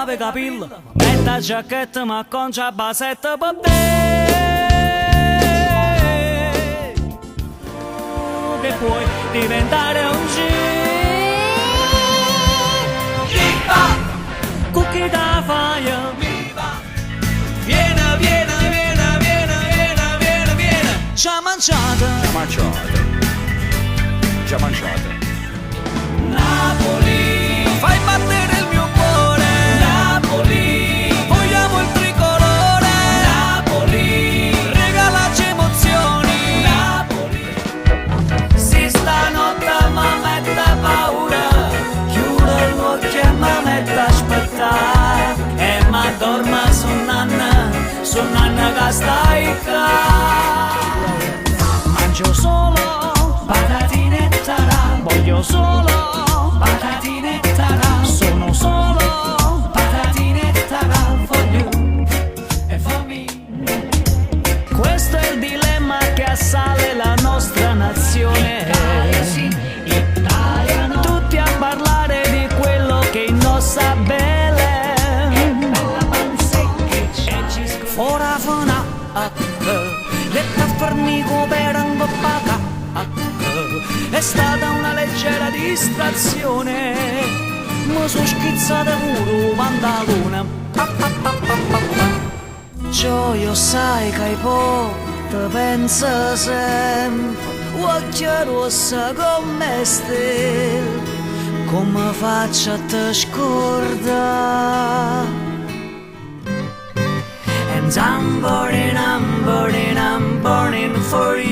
ave capilla, metta giacchetta ma con c'ha basetta per te. Che puoi diventare un G. Cookie da fire. Viena, viena, viena, viena, viena, viena, viena. Già mangiata. Già mangiata. Già mangiata. Napoli, fai battere il mio cuore. Napoli, vogliamo il tricolore. Napoli, regalaci emozioni. Napoli, si stanotte ma mette paura. Chiudo l'occhio e mi mette a aspettare. E mi dorma su nanna che stai qua. Mangio solo patatine e tarà. Voglio solo patatine e tarà. Sono solo patatine e tarà. Voglio e fammi. Questo è il dilemma che assale la nostra nazione. Italia sì, Italia no. Tutti a parlare di quello che indossa bene. Ora fana letta fornico per un paga. È stata una leggera distrazione. Mi sono schizzata pure pantalone. Gioio sai che hai portato pensa sempre. Occhio rossa come stelle. Come faccio a te scordare? I'm burning for you.